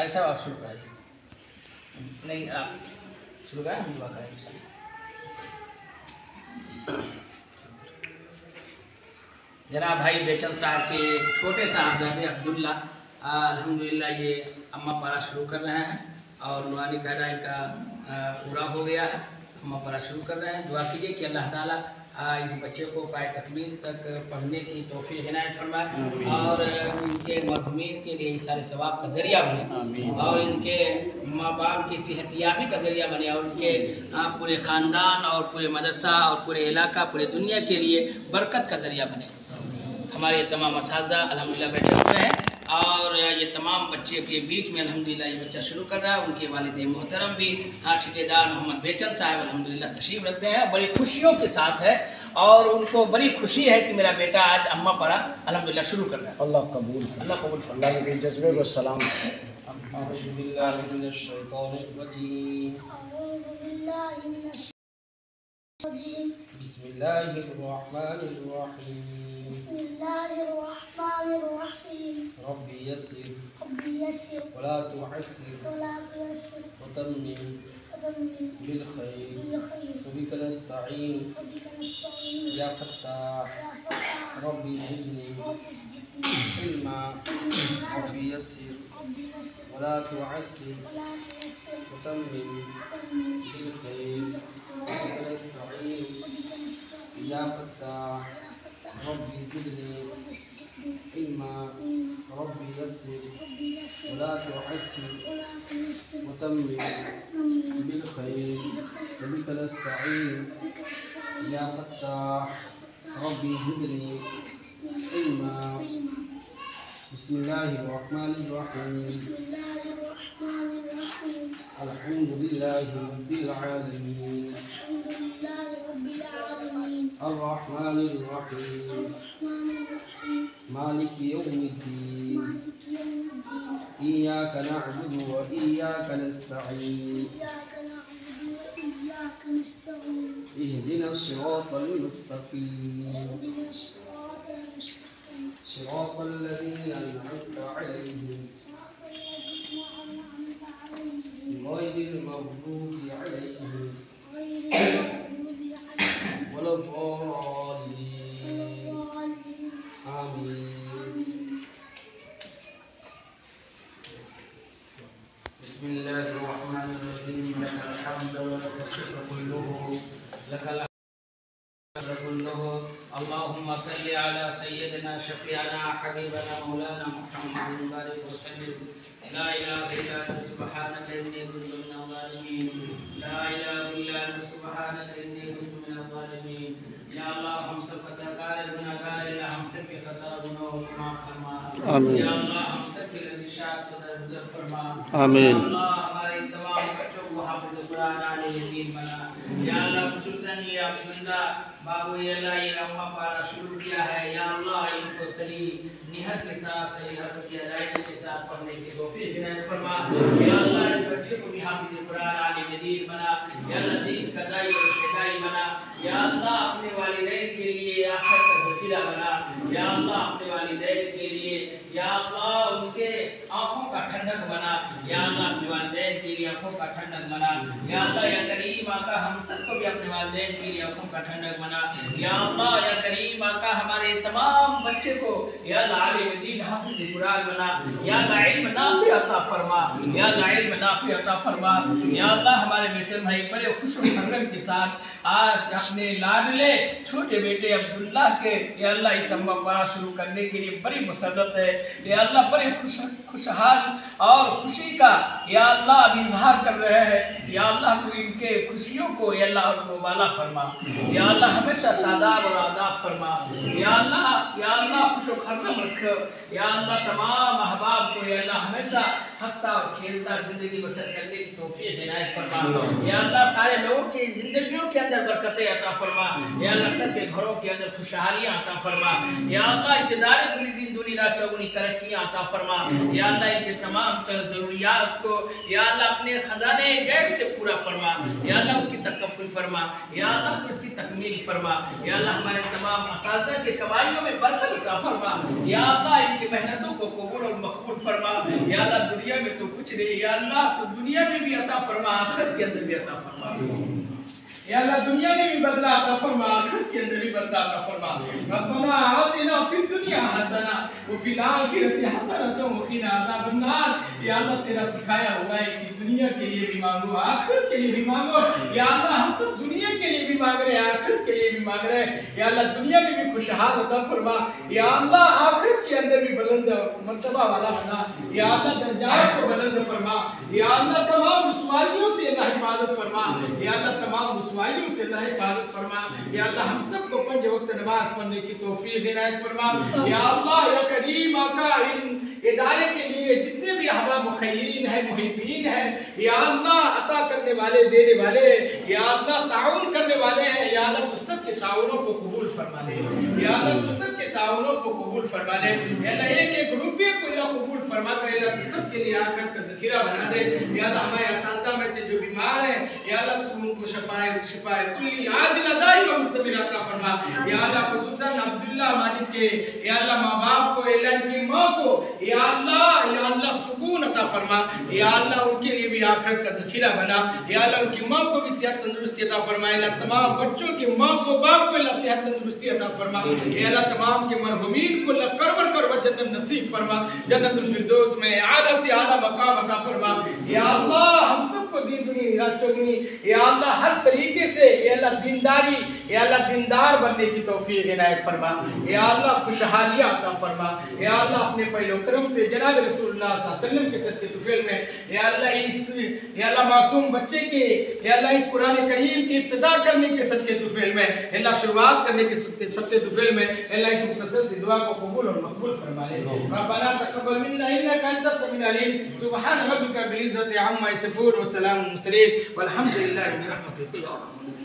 साहब आप शुरू कराइए। नहीं आप शुरू करें, हम दुआ करेंगे। जनाब भाई बेचन साहब के छोटे साहबजादे अब्दुल्ला अल्हम्दुलिल्लाह ये अम्मा पारा शुरू कर रहे हैं और नूरानी कायदा इनका पूरा हो गया है। अम्मा पारा शुरू कर रहे हैं। दुआ कीजिए कि अल्लाह ताला इस बच्चे को पाए तकमील तक पढ़ने की तौफीक इनायत फरमाए और इनके मरहुमीन के लिए इस सारे सवाब का ज़रिया बने और इनके माँ बाप की सेहतियाबी का ज़रिया बने और उनके पूरे ख़ानदान और पूरे मदरसा और पूरे इलाका पूरे दुनिया के लिए बरकत का ज़रिया बने। हमारे तमाम असातिज़ा अल्हम्दुलिल्लाह बैठे हुए हैं और ये तमाम बच्चे के बीच में अल्हम्दुलिल्लाह ये बच्चा शुरू कर रहा है। उनके वालिद मोहतरम भी ठेकेदार मोहम्मद बेचन साहब अल्हम्दुलिल्लाह तशरीफ़ रखते हैं, बड़ी खुशियों के साथ है और उनको बड़ी खुशी है कि मेरा बेटा आज अम्मा पारा अल्हम्दुलिल्लाह शुरू कर रहा है। अल्लाह कबूल अल्लाह के जज्बे को सलाम। बिस्मिल्लाहिर्रहमानिर्रहीम रब्बी यस्सिर वला तुअस्सिर वतम्मिम बिल खैर वबिका नस्तईन या फत्ताह रब्बी ज़िदनी इल्मा रब्बी यस्सिर वला तुअस्सिर वतम्मिम बिल खैर वबिका नस्तईन या फत्ताह रब्बी ज़िदनी इल्मा रब्बी यस्सिर वला तुअस्सिर वतम्मिम बिल खैर वबिका नस्तईन या फत्ताह रब्बी ज़िदनी इल्मा। बिस्मिल्लाहिर्रहमानिर्रहीम अल्हम्दुलिल्लाहि रब्बिल आलमीन अर्रहमानिर्रहीम मालिकि यौमिद्दीन इय्याका नअबुदु व इय्याका नस्तईन इहदिनस सिरातल मुस्तक़ीम सिरातल लज़ीना अनअमता अलैहिम गैरिल मग़दूबि अलैहिम वलद्दाल्लीन आमीन। बिस्मिल्लाहिर्रहमानिर्रहीम लकल हम्दु व लकल शुक्रू कुल्लुहु लकल अल्लाहुम्मा सल्लि अला सय्यिदिना शफीअना हबीबना मौलाना मुहम्मदिन बारिक व सल्लिम। ला इलाहा इल्ला अंता सुब्हानका इन्नी कुन्तु मिनज़ ज़ालिमीन। ला इलाहा इल्ला अंता सुब्हानका इन्नी कुन्तु मिनज़ ज़ालिमीन। या अल्लाह हम सब खताकार गुनाहगार हैं, हम सब के खता गुनाहों को माफ फरमा। आमीन। या अल्लाह हम सब के रज़िशात को दरगुजर फरमा। आमीन। या अल्लाह हमारे तमाम बच्चों को हाफिज़ कुरान आलिम दीन बना। या अल्लाह खुसूसन ये अब्दुल्ला बाबू ये अल्लाह ये अम्मा पारा शुरू किया है, या अल्लाह इनको सही निहत के साथ सही हर्फ की अदायगी के साथ पढ़ने की तौफीक इनायत फरमा। या अल्लाह इस बच्चे को भी हाफिज़ कुरान आलिम दीन बना। या अल्लाह दीन का दाई और शेदाई बना। या अल्लाह अपने वालिदैन के लिए आखिरत का ज़खीरा बना। या अल्लाह अपने वालिदैन के लिए या अल्लाह उनके आँखों का ठंडक बना। या अल्लाह अपने वालिदैन के लिए आँखों का ठंडक बना। या अल्लाह या करीम आका हम सबको भी अपने वालिदैन के लिए आँखों का ठंडक बना। या अल्लाह या करीम आका हमारे तमाम बच्चे को या अल्लाह आलिम दीन हाफिज़ कुरान बना। या अल्लाह इल्म नाफ़ी अता फरमा। या अल्लाह इल्म नाफ़ी अता फरमा। या अल्लाह हमारे बेचन भाई बड़े खुश मुहर्रम के साथ आज अपने लाडले छोटे बेटे अब्दुल्ला के या अल्लाह इस अम्मा पारा शुरू करने के लिए बड़ी मुसर्रत है। या अल्लाह बड़े खुशहाल और खुशी का या अल्लाह अब इजहार कर रहे हैं। या अल्लाह को इनके खुशियों को या अल्लाह को बाला फरमा। या अल्लाह हमेशा शादाब और आदाब फरमा। या अल्लाह खुश खर्म रख। या अल्लाह तमाम अहबाब को या अल्लाह हमेशा हंसता और खेलता जिंदगी बसर करने की तौफीक इनायत फरमा। या अल्लाह सारे लोगों की जिंदगियों के अंदर बरकतें अता फरमा। या अल्लाह सबके घरों के अंदर खुशहालियां अता फरमा। या अल्लाह इस इदारे को दिन दुनी रात चौगुनी तरक्कियां अता फरमा। या अल्लाह इनके तमाम तर जरूरियात को या अल्लाह अपने खजाने गैब से पूरा फरमा। या अल्लाह उसकी तकफ़ुल फरमा। या अल्लाह उसकी तकमील फरमा। या अल्लाह हमारे तमाम असातिज़ा के कमाइयों में बरकत अता फरमा। फरमा। या अल्लाह इनकी मेहनतों को कबूल और मकबूल फरमा। या अल्लाह दुनिया में तो कुछ नहीं, या अल्लाह तो दुनिया में भी अता फरमा, आखिरत के अंदर भी अता फरमा। या अल्लाह दुनिया में भी बदला अता फरमा, आखिरत के अंदर भी बदला अता फरमा। रब्बना आतिना फिद दुनिया हसना व फिल आखिरति हसनतन व क़िना अज़ाबन्नार। या अल्लाह तेरा सिखाया हुआ है कि दुनिया के लिए भी मांगो, आखिरत के लिए भी मांगो। या अल्लाह हम सब दुनिया के लिए भी मांग रहे हैं, आखिरत के लिए भी मांग रहे हैं। या अल्लाह दुनिया में भी खुशहाल अता फरमा। या अल्लाह आखिरत के अंदर भी बुलंद मर्तबा वाला बना। या अल्लाह दर्जात को बुलंद फरमा। या अल्लाह तमाम रुसवाइयों से अल्लाह हिफाजत फरमा। या अल्लाह तमाम रुसवाइयों से अल्लाह हिफाजत फरमा। या अल्लाह हम सबको 5 वक्त नमाज पढ़ने की तौफीक इनायत फरमा। या अल्लाह या करीम आका इन इदारे के लिए जितने भी अहबा मुखय्यरीन है, मुहिब्बीन है, या अल्लाह अता करने वाले, देने वाले, या अल्लाह ताउन करने वाले हैं, या अल्लाह तू सबके ताउनों को कबूल फरमा ले। या अल्लाह तू सबके ताउनों को कबूल फरमा ले। या अल्लाह एक रुपये को अल्लाह कबूल फरमा कर अल्लाह तू सबके लिए आखिरत का ज़ख़ीरा बना दे। या अल्लाह हमारे असातिज़ा में से जो बीमार हैं, या अल्लाह तू उनको शिफाए कुल्ली आदिला दाइमा मुस्तमिर अता फरमा। या अल्लाह खुसूसन अब्दुल्ला माजिद के, या अल्लाह माँ बाप को, या इनकी माँ को, या अल्लाह सुकून अता फरमा। या अल्लाह उनके लिए भी आखिरत का ज़ख़ीरा बना। या अल्लाह उनकी माँ को भी सेहत तंदुरुस्ती अता फरमा। या अल्लाह तमाम बच्चों की माँ को, बाप को अल्लाह सेहत तंदुरुस्ती अता फरमा। या अल्लाह तमाम के मरहुमीन को अल्लाह करवर जन्नत नसीब फरमा, जन्नतुल फिरदौस में आला से आला मकाम अता फरमा। या अल्लाह हम सबको दीन दुनी रात चौगनी, या अल्लाह हर तरीके से, या अल्लाह दीनदारी, या अल्लाह दीनदार बनने की तौफीक इनायत फरमा। या अल्लाह खुशहालियाँ अता फरमा। या अल्लाह अपने फैलो करम से जनाब रसूलुल्लाह सल्लल्लाहु अलैहि वसल्लम के सत्ते तुफैल में, या अल्लाह मासूम बच्चे के, या अल्लाह इस कुरान करीम की इब्तिदा करने के सत्ते तुफैल में, अल्लाह शुरुआत करने के सत्ते तुफैल में, अल्लाह इस मुख्तसर सी दुआ को कबूल और मकबूल फरमा ले। रब्बना तक़ब्बल मिन्ना इन्नका अंतस समीउल अलीम। सुब्हान रब्बिका बिल इज़्ज़ति अम्मा यसिफून व सलामुन अलल मुरसलीन वल्हम्दुलिल्लाहि बिरहमतिका या